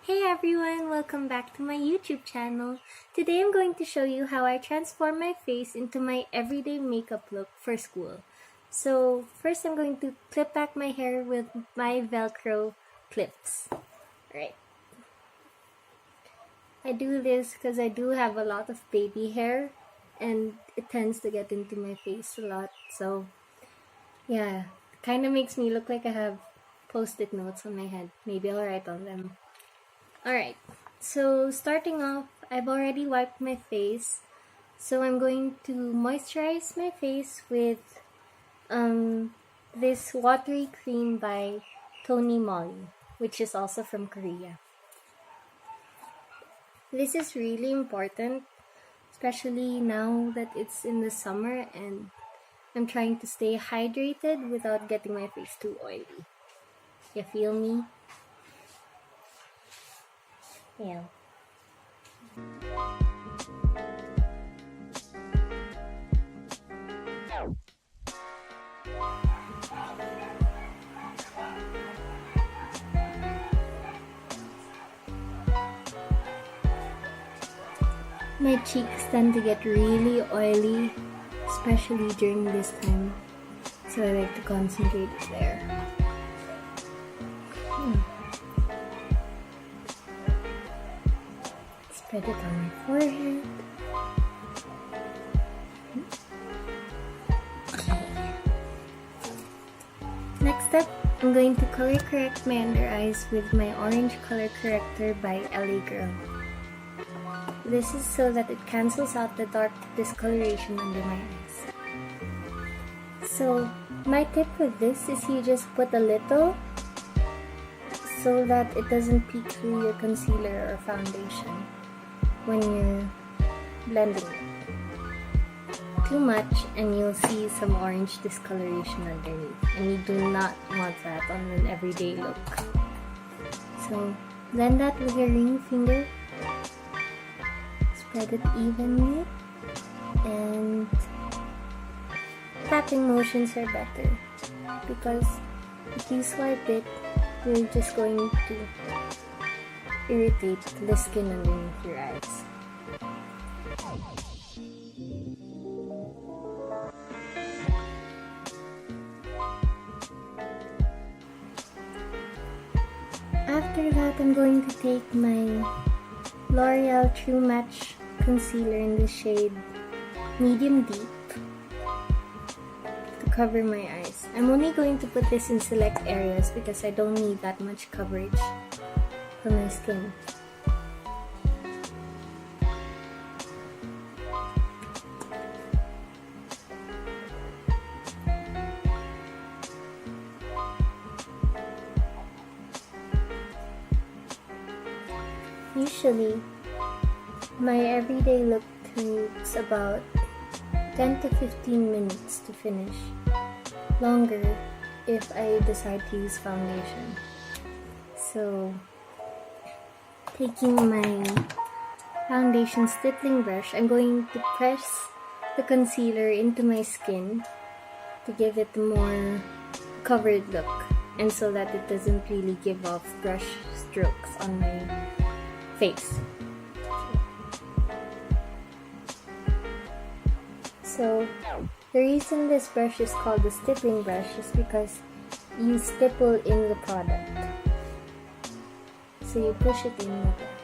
Hey everyone, welcome back to my YouTube channel. Today I'm going to show you how I transform my face into my everyday makeup look for school. So first I'm going to clip back my hair with my Velcro clips. Alright. I do this because I do have a lot of baby hair and it tends to get into my face a lot. So yeah, kind of makes me look like I have post-it notes on my head. Maybe I'll write on them. Alright, so starting off, I've already wiped my face. So I'm going to moisturize my face with this watery cream by Tony Moly, which is also from Korea. This is really important, especially now that it's in the summer and I'm trying to stay hydrated without getting my face too oily. You feel me? Yeah. My cheeks tend to get really oily, especially during this time, so I like to concentrate there. Spread it on my forehead. Next up, I'm going to color correct my under eyes with my orange color corrector by LA Girl. This is so that it cancels out the dark discoloration under my eyes. So, my tip with this is you just put a little so that it doesn't peek through your concealer or foundation when you're blending it. Too much and you'll see some orange discoloration underneath, and you do not want that on an everyday look. So blend that with your ring finger, spread it evenly, and tapping motions are better because if you swipe it, you're just going to irritate the skin underneath your eyes. After that, I'm going to take my L'Oreal True Match Concealer in the shade Medium Deep to cover my eyes. I'm only going to put this in select areas because I don't need that much coverage for my skin. Usually, my everyday look takes about 10 to 15 minutes to finish. Longer if I decide to use foundation. So, taking my foundation stippling brush, I'm going to press the concealer into my skin to give it a more covered look, and so that it doesn't really give off brush strokes on my face. So the reason this brush is called the stippling brush is because you stipple in the product. So you push it in like that.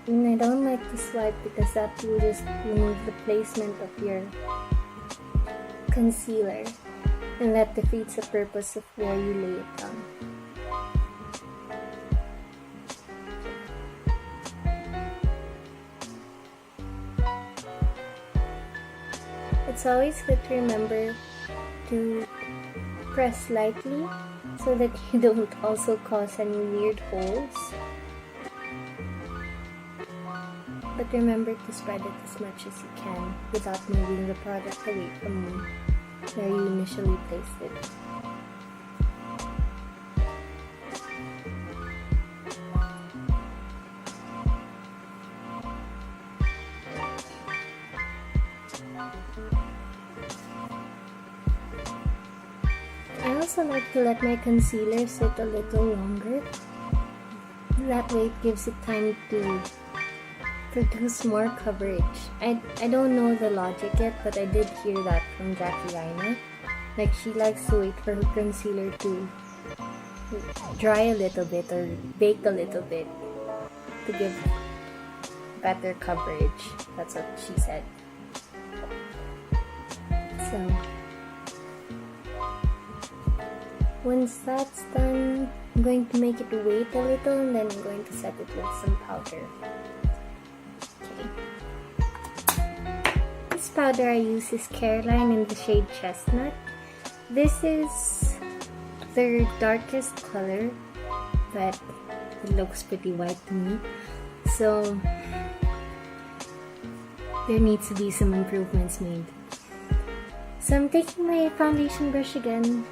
And I don't like to swipe because that will just remove the placement of your concealer, and that defeats the purpose of where you lay it down. It's always good to remember to press lightly so that you don't also cause any weird holes. But remember to spread it as much as you can without moving the product away from where you initially placed it. also like to let my concealer sit a little longer. That way it gives it time to produce more coverage. I don't know the logic yet, but I did hear that from GRWM. Like, she likes to wait for her concealer to dry a little bit or bake a little bit to give better coverage. That's what she said. So once that's done, I'm going to make it wait a little and then I'm going to set it with some powder. Okay. This powder I use is Caroline in the shade Chestnut. This is their darkest color, but it looks pretty white to me. So there needs to be some improvements made. So I'm taking my foundation brush again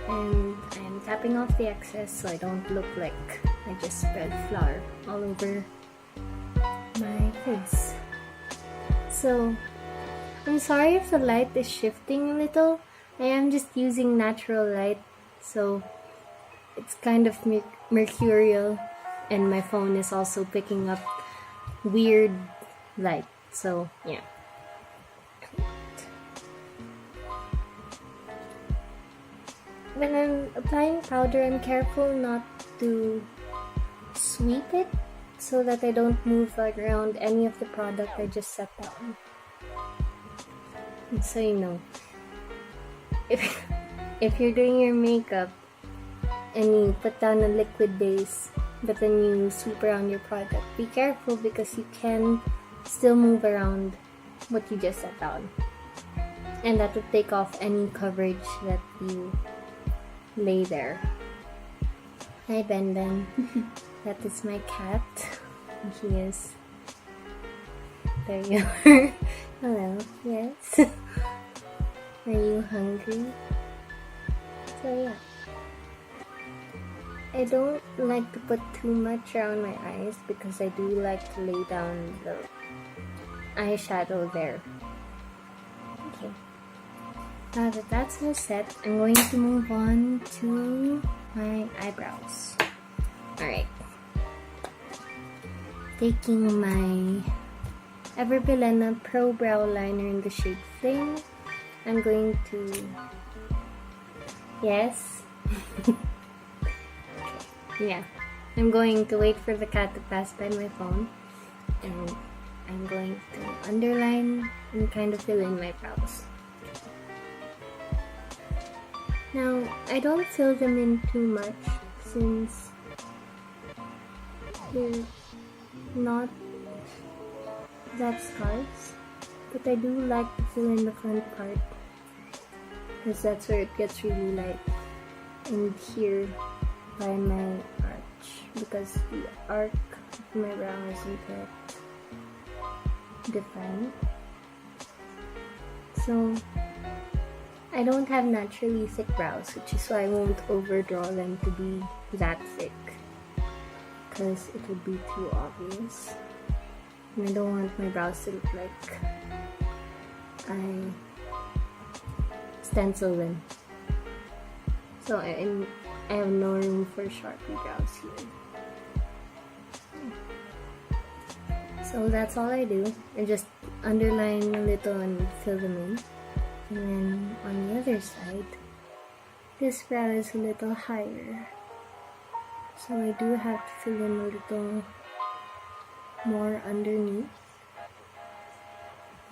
and I'm tapping off the excess so I don't look like I just spread flour all over my face. So I'm sorry if the light is shifting a little. I am just using natural light, so it's kind of mercurial, and my phone is also picking up weird light, so yeah. When I'm applying powder, I'm careful not to sweep it so that I don't move around any of the product I just set down. And so you know, if you're doing your makeup and you put down a liquid base but then you sweep around your product, be careful because you can still move around what you just set down, and that would take off any coverage that you lay there. Hi Ben Ben. That is my cat. He is. There you are. Hello. Yes. Are you hungry? So yeah. I don't like to put too much around my eyes because I do like to lay down the eyeshadow there. Okay. Now that that's all set, I'm going to move on to my eyebrows. Alright. Taking my Everbilena Pro Brow Liner in the shade Fling, I'm going to... Yes? Yeah. I'm going to wait for the cat to pass by my phone, and I'm going to underline and kind of fill in my brows. Now, I don't fill them in too much since they're not that scarce, but I do like to fill in the front part because that's where it gets really light, and here by my arch, because the arc of my brow isn't yet defined. So I don't have naturally thick brows, which is why I won't overdraw them to be that thick, because it would be too obvious. And I don't want my brows to look like I stencil them. So I have no room for sharpie brows here. So that's all I do. I just underline a little and fill them in. And then on the other side, this brow is a little higher, so I do have to fill in a little more underneath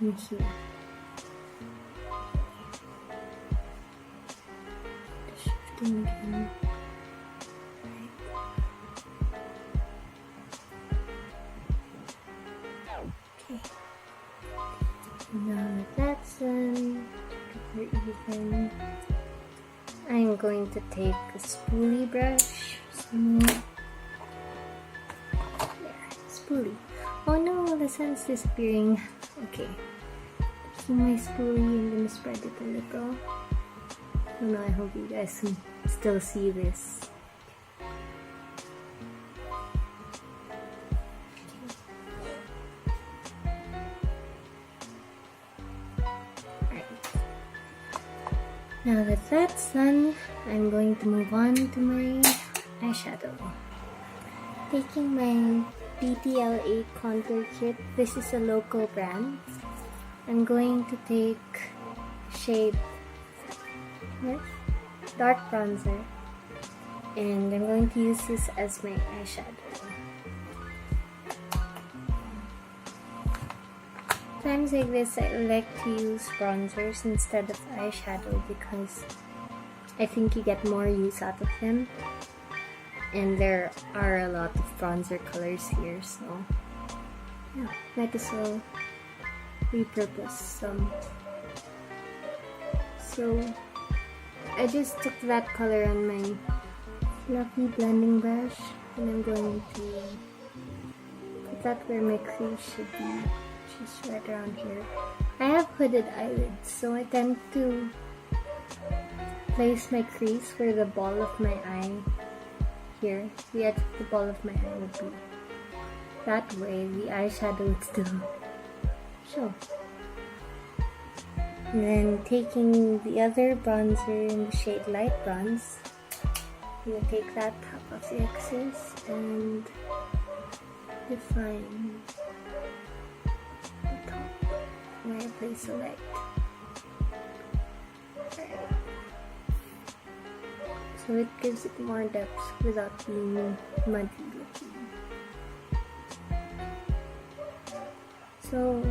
and here. Shifting again. Okay. Now that that's done, even, I'm going to take a spoolie brush. Spoolie. Oh no, the sun's disappearing. Okay. Taking my spoolie, I'm gonna spread it a little. Oh no, I hope you guys can still see this. Now that that's done, I'm going to move on to my eyeshadow. Taking my BTL8 contour kit, this is a local brand. I'm going to take shade dark bronzer, and I'm going to use this as my eyeshadow. Times like this, I like to use bronzers instead of eyeshadow because I think you get more use out of them, and there are a lot of bronzer colors here, so yeah, might as well repurpose some. So I just took that color on my fluffy blending brush, and I'm going to put that where my crease should be, just right around here. I have hooded eyelids, so I tend to place my crease where the ball of my eye here, the edge of the ball of my eye would be. That way the eyeshadow would still show. And then taking the other bronzer in the shade light bronze, I'm going to take that top of the excess and define the top where I place the light. Alright. So it gives it more depth without being muddy looking. So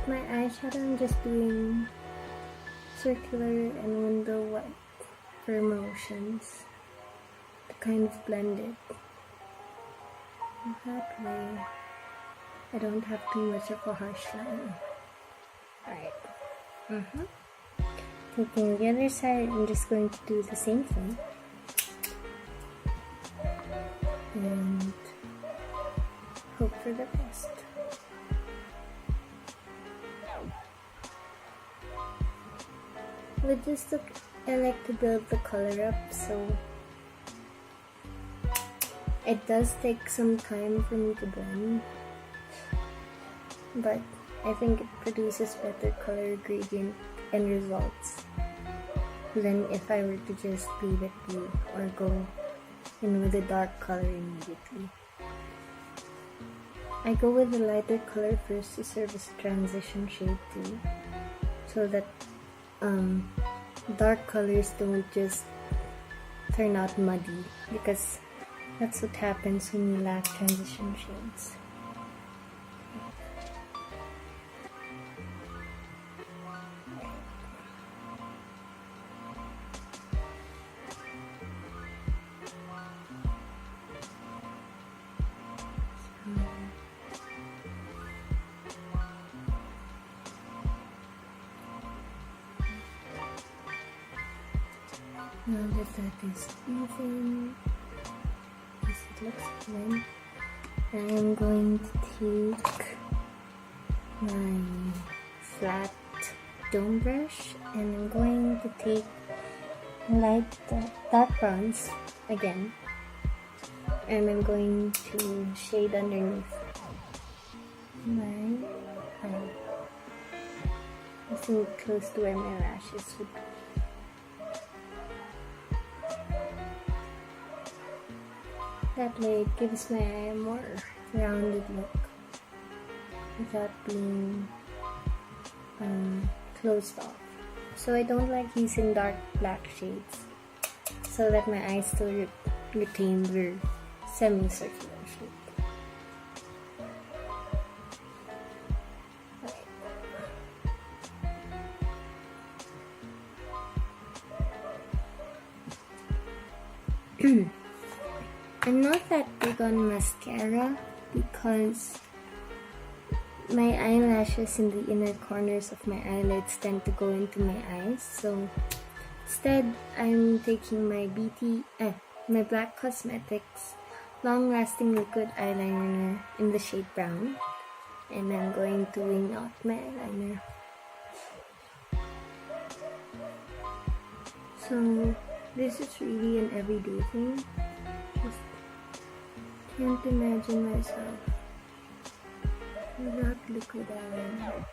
my eyeshadow, I'm just doing circular and window white for motions to kind of blend it. And that way I don't have too much of a harsh line. Alright. Taking the other side, I'm just going to do the same thing. And hope for the best. With this look, I like to build the color up, so it does take some time for me to blend, but I think it produces better color gradient and results than if I were to just leave it be or go in with a dark color immediately. I go with the lighter color first to serve as a transition shade too, so that dark colors don't just turn out muddy, because that's what happens when you lack transition shades. Now that is even, as it looks good, I'm going to take my flat dome brush and I'm going to take light dark bronze again, and I'm going to shade underneath my eye. I think close to where my lashes would be. That way it gives my eye a more rounded look without being closed off. So I don't like using dark black shades, so that my eyes still retain their semicircular shape. Okay. I'm not that big on mascara because my eyelashes in the inner corners of my eyelids tend to go into my eyes, so instead I'm taking my my Black Cosmetics Long Lasting Liquid Eyeliner in the shade brown, and I'm going to wing out my eyeliner. So this is really an everyday thing. Just can't imagine myself without liquid eyeliner.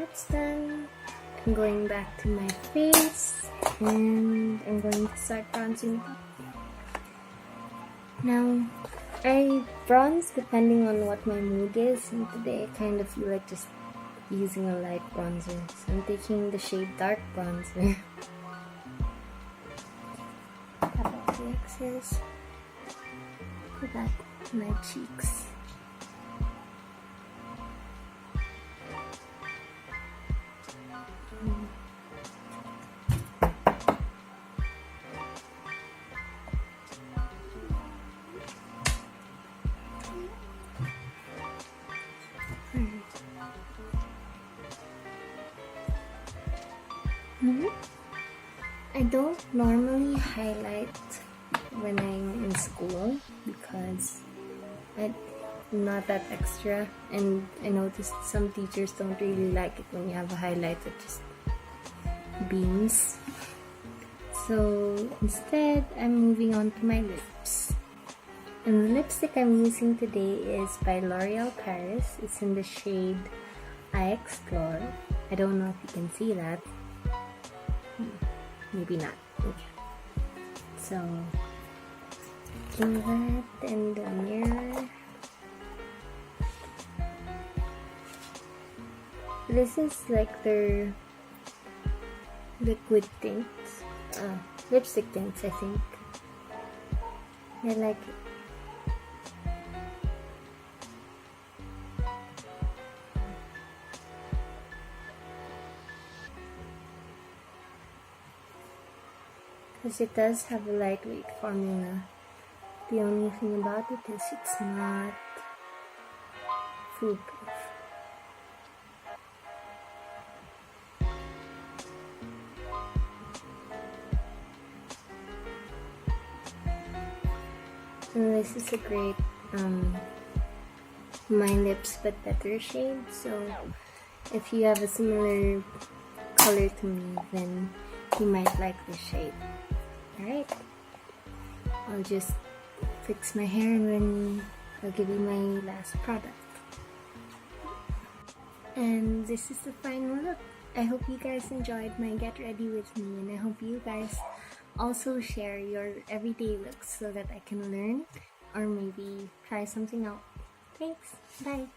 that's done, I'm going back to my face and I'm going to start bronzing. Now, I bronze depending on what my mood is, and today I kind of feel like just using a light bronzer, so I'm taking the shade dark bronzer. Tap off the excess, put that on my cheeks. I don't normally highlight when I'm in school because I'm not that extra, and I noticed some teachers don't really like it when you have a highlight that just beams. So instead, I'm moving on to my lips. And the lipstick I'm using today is by L'Oreal Paris. It's in the shade I Explore. I don't know if you can see that. Maybe not. Okay. So, do that in the mirror. This is like their liquid tints, lipstick tints, I think. I like it. Because it does have a lightweight formula. The only thing about it is it's not foolproof. And this is a great My Lips But Better shade, so if you have a similar color to me, then you might like this shade. Alright, I'll just fix my hair and then I'll give you my last product. And this is the final look. I hope you guys enjoyed my get ready with me, and I hope you guys also share your everyday looks so that I can learn or maybe try something out. Thanks, bye!